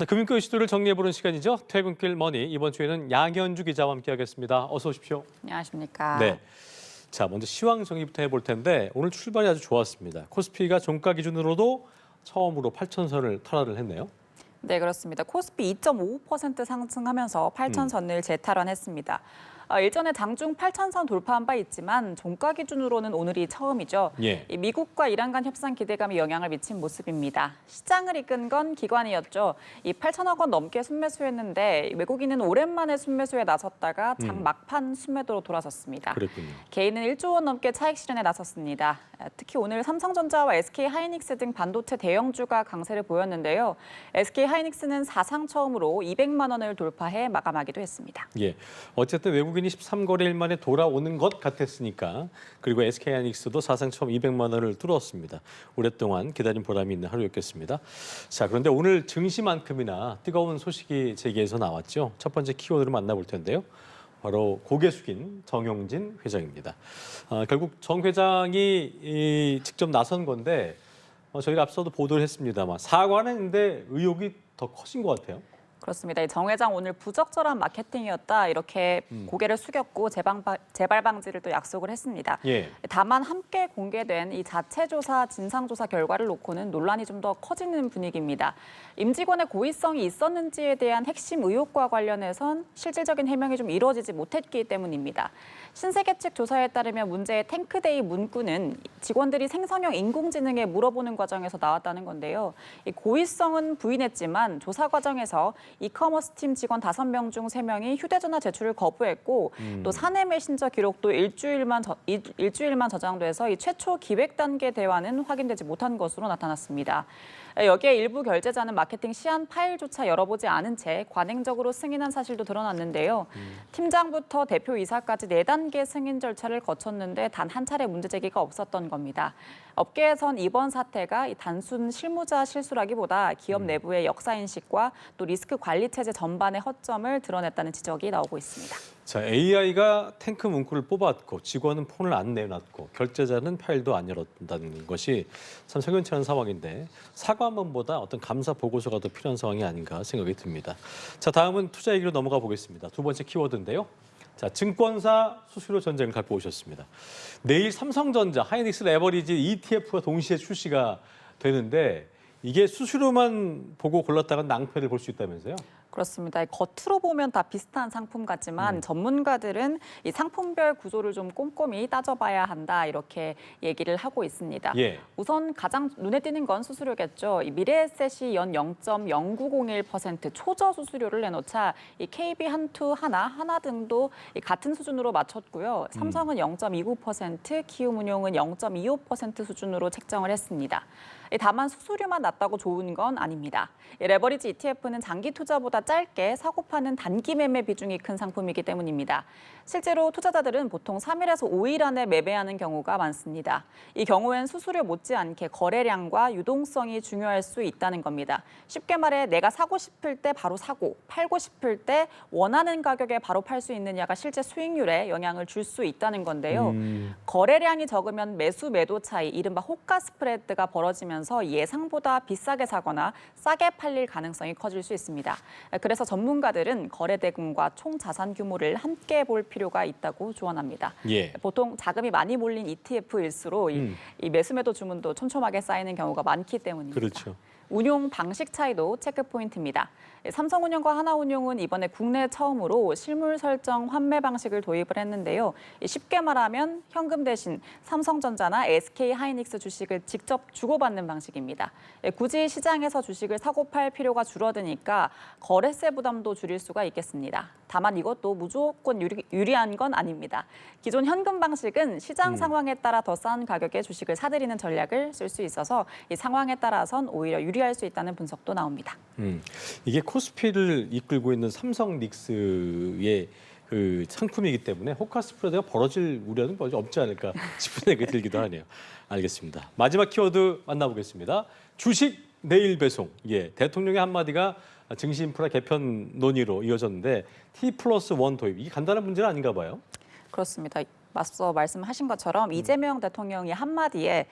금융권 이슈들을 정리해보는 시간이죠. 퇴근길 머니. 이번 주에는 양현주 기자와 함께하겠습니다. 어서 오십시오. 안녕하십니까. 네. 자, 먼저 시황 정리부터 해볼 텐데 오늘 출발이 아주 좋았습니다. 코스피가 종가 기준으로도 처음으로 8,000선을 탈환을 했네요. 네, 그렇습니다. 코스피 2.55% 상승하면서 8,000선을 재탈환했습니다. 일전에 장중 8,000선 돌파한 바 있지만 종가 기준으로는 오늘이 처음이죠. 예. 이 미국과 이란 간 협상 기대감이 영향을 미친 모습입니다. 시장을 이끈 건 기관이었죠. 이 8천억 원 넘게 순매수했는데 외국인은 오랜만에 순매수에 나섰다가 장 막판 순매도로 돌아섰습니다. 그랬군요. 개인은 1조 원 넘게 차익 실현에 나섰습니다. 특히 오늘 삼성전자와 SK하이닉스 등 반도체 대형주가 강세를 보였는데요. SK하이닉스는 사상 처음으로 200만 원을 돌파해 마감하기도 했습니다. 예. 어쨌든 외국인이 13거래일 만에 돌아오는 것 같았으니까 그리고 SK하이닉스도 사상 처음 200만 원을 뚫었습니다. 오랫동안 기다린 보람이 있는 하루였겠습니다. 자, 그런데 오늘 증시만큼이나 뜨거운 소식이 재계에서 나왔죠. 첫 번째 키워드를 만나볼 텐데요. 바로 고개 숙인 정용진 회장입니다. 결국 정 회장이 직접 나선 건데 저희가 앞서도 보도를 했습니다만 사과는 했는데 의혹이 더 커진 것 같아요. 그렇습니다. 정 회장 오늘 부적절한 마케팅이었다 이렇게 고개를 숙였고 재발 방지를 또 약속을 했습니다. 예. 다만 함께 공개된 이 자체 조사 진상 조사 결과를 놓고는 논란이 좀 더 커지는 분위기입니다. 임직원의 고의성이 있었는지에 대한 핵심 의혹과 관련해선 실질적인 해명이 좀 이루어지지 못했기 때문입니다. 신세계 측 조사에 따르면 문제의 탱크데이 문구는 직원들이 생성형 인공지능에 물어보는 과정에서 나왔다는 건데요. 이 고의성은 부인했지만 조사 과정에서 이커머스 팀 직원 5명 중 3명이 휴대전화 제출을 거부했고 또 사내 메신저 기록도 일주일만 저장돼서 이 최초 기획 단계 대화는 확인되지 못한 것으로 나타났습니다. 여기에 일부 결제자는 마케팅 시안 파일조차 열어보지 않은 채 관행적으로 승인한 사실도 드러났는데요. 팀장부터 대표이사까지 4단계 승인 절차를 거쳤는데 단 한 차례 문제 제기가 없었던 겁니다. 업계에선 이번 사태가 단순 실무자 실수라기보다 기업 내부의 역사인식과 또 리스크 관리 체제 전반의 허점을 드러냈다는 지적이 나오고 있습니다. 자, AI가 탱크 문구를 뽑았고 직원은 폰을 안 내놨고 결제자는 파일도 안 열었다는 것이 참 석연치 않은 상황인데 사과문보다 어떤 감사 보고서가 더 필요한 상황이 아닌가 생각이 듭니다. 자, 다음은 투자 얘기로 넘어가 보겠습니다. 두 번째 키워드인데요. 자, 증권사 수수료 전쟁을 갖고 오셨습니다. 내일 삼성전자, 하이닉스 레버리지 ETF가 동시에 출시가 되는데 이게 수수료만 보고 골랐다가 낭패를 볼 수 있다면서요? 그렇습니다. 겉으로 보면 다 비슷한 상품 같지만 전문가들은 이 상품별 구조를 좀 꼼꼼히 따져봐야 한다 이렇게 얘기를 하고 있습니다. 예. 우선 가장 눈에 띄는 건 수수료겠죠. 이 미래에셋이 연 0.0901% 초저 수수료를 내놓자 이 KB 한투, 하나 등도 같은 수준으로 맞췄고요. 삼성은 0.29%, 키움운용은 0.25% 수준으로 책정을 했습니다. 다만 수수료만 낮다고 좋은 건 아닙니다. 레버리지 ETF는 장기 투자보다 짧게 사고 파는 단기 매매 비중이 큰 상품이기 때문입니다. 실제로 투자자들은 보통 3일에서 5일 안에 매매하는 경우가 많습니다. 이 경우엔 수수료 못지않게 거래량과 유동성이 중요할 수 있다는 겁니다. 쉽게 말해 내가 사고 싶을 때 바로 사고, 팔고 싶을 때 원하는 가격에 바로 팔 수 있느냐가 실제 수익률에 영향을 줄 수 있다는 건데요. 거래량이 적으면 매수 매도 차이, 이른바 호가 스프레드가 벌어지면서 예상보다 비싸게 사거나 싸게 팔릴 가능성이 커질 수 있습니다. 그래서 전문가들은 거래 대금과 총 자산 규모를 함께 볼 필요가 있다고 조언합니다. 예. 보통 자금이 많이 몰린 ETF일수록 이 매수 매도 주문도 촘촘하게 쌓이는 경우가 많기 때문입니다. 그렇죠. 운용 방식 차이도 체크 포인트입니다. 삼성운용과 하나운용은 이번에 국내 처음으로 실물 설정 환매 방식을 도입을 했는데요. 쉽게 말하면 현금 대신 삼성전자나 SK하이닉스 주식을 직접 주고받는 방식입니다. 굳이 시장에서 주식을 사고 팔 필요가 줄어드니까 거래세 부담도 줄일 수가 있겠습니다. 다만 이것도 무조건 유리한 건 아닙니다. 기존 현금 방식은 시장 상황에 따라 더 싼 가격에 주식을 사들이는 전략을 쓸 수 있어서 이 상황에 따라선 오히려 유리할 수 있다는 분석도 나옵니다. 이게 코스피를 이끌고 있는 삼성닉스의 그 상품이기 때문에 호가 스프레드가 벌어질 우려는 거의 없지 않을까 싶은 생각이 들기도 하네요. 알겠습니다. 마지막 키워드 만나보겠습니다. 주식 내일 배송. 예, 대통령의 한마디가 증시 인프라 개편 논의로 이어졌는데 T+1 도입. 이게 간단한 문제는 아닌가 봐요. 그렇습니다. 맞서 말씀하신 것처럼 이재명 대통령이 한마디에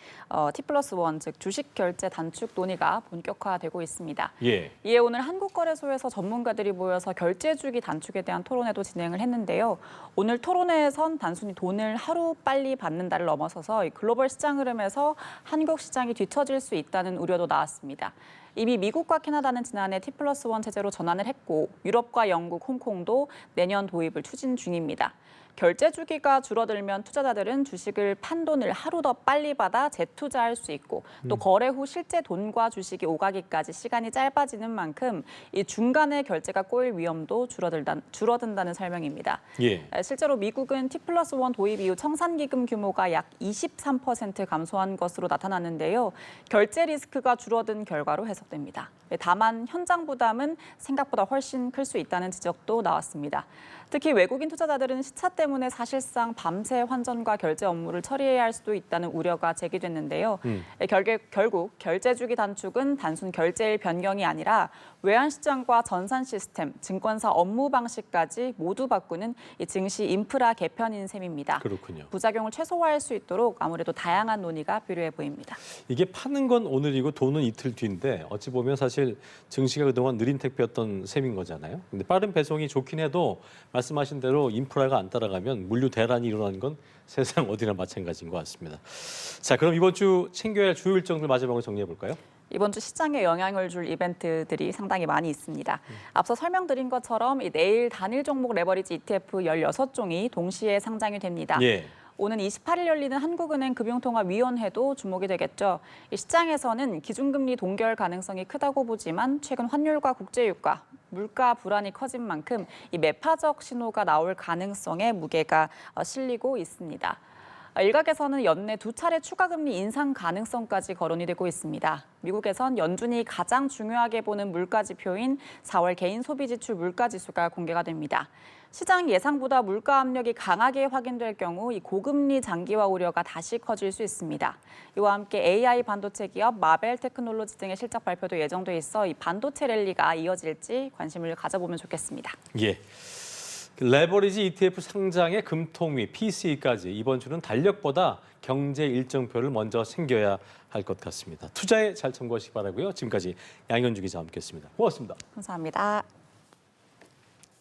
T+1, 즉 주식 결제 단축 논의가 본격화되고 있습니다. 예. 이에 오늘 한국거래소에서 전문가들이 모여서 결제 주기 단축에 대한 토론회도 진행을 했는데요. 오늘 토론회에선 단순히 돈을 하루 빨리 받는다를 넘어서서 이 글로벌 시장 흐름에서 한국 시장이 뒤처질 수 있다는 우려도 나왔습니다. 이미 미국과 캐나다는 지난해 T+1 체제로 전환을 했고 유럽과 영국, 홍콩도 내년 도입을 추진 중입니다. 결제 주기가 줄어들면 투자자들은 주식을 판 돈을 하루 더 빨리 받아 재투자할 수 있고 또 거래 후 실제 돈과 주식이 오가기까지 시간이 짧아지는 만큼 이 중간에 결제가 꼬일 위험도 줄어든다는 설명입니다. 예. 실제로 미국은 T+1 도입 이후 청산기금 규모가 약 23% 감소한 것으로 나타났는데요. 결제 리스크가 줄어든 결과로 해석됩니다. 다만 현장 부담은 생각보다 훨씬 클 수 있다는 지적도 나왔습니다. 특히 외국인 투자자들은 시차 때문에 사실상 밤새 환전과 결제 업무를 처리해야 할 수도 있다는 우려가 제기됐는데요. 결국 결제 주기 단축은 단순 결제일 변경이 아니라 외환시장과 전산 시스템, 증권사 업무 방식까지 모두 바꾸는 이 증시 인프라 개편인 셈입니다. 그렇군요. 부작용을 최소화할 수 있도록 아무래도 다양한 논의가 필요해 보입니다. 이게 파는 건 오늘이고 돈은 이틀 뒤인데 어찌 보면 사실 증시가 그동안 느린 택배였던 셈인 거잖아요. 근데 빠른 배송이 좋긴 해도 말씀하신 대로 인프라가 안 따라가면 물류 대란이 일어나는 건 세상 어디나 마찬가지인 것 같습니다. 자, 그럼 이번 주 챙겨야 할 주요 일정들 마지막으로 정리해 볼까요? 이번 주 시장에 영향을 줄 이벤트들이 상당히 많이 있습니다. 앞서 설명드린 것처럼 내일 단일 종목 레버리지 ETF 16종이 동시에 상장이 됩니다. 예. 오는 28일 열리는 한국은행 금융통화위원회도 주목이 되겠죠. 이 시장에서는 기준금리 동결 가능성이 크다고 보지만 최근 환율과 국제유가, 물가 불안이 커진 만큼 이 매파적 신호가 나올 가능성에 무게가 실리고 있습니다. 일각에서는 연내 2차례 추가 금리 인상 가능성까지 거론이 되고 있습니다. 미국에선 연준이 가장 중요하게 보는 물가 지표인 4월 개인 소비 지출 물가 지수가 공개가 됩니다. 시장 예상보다 물가 압력이 강하게 확인될 경우 이 고금리 장기화 우려가 다시 커질 수 있습니다. 이와 함께 AI 반도체 기업 마벨 테크놀로지 등의 실적 발표도 예정돼 있어 이 반도체 랠리가 이어질지 관심을 가져보면 좋겠습니다. 예. 레버리지 ETF 상장의 금통위, PC까지 이번 주는 달력보다 경제 일정표를 먼저 챙겨야 할 것 같습니다. 투자에 잘 참고하시기 바라고요. 지금까지 양현주 기자와 함께했습니다. 고맙습니다. 감사합니다.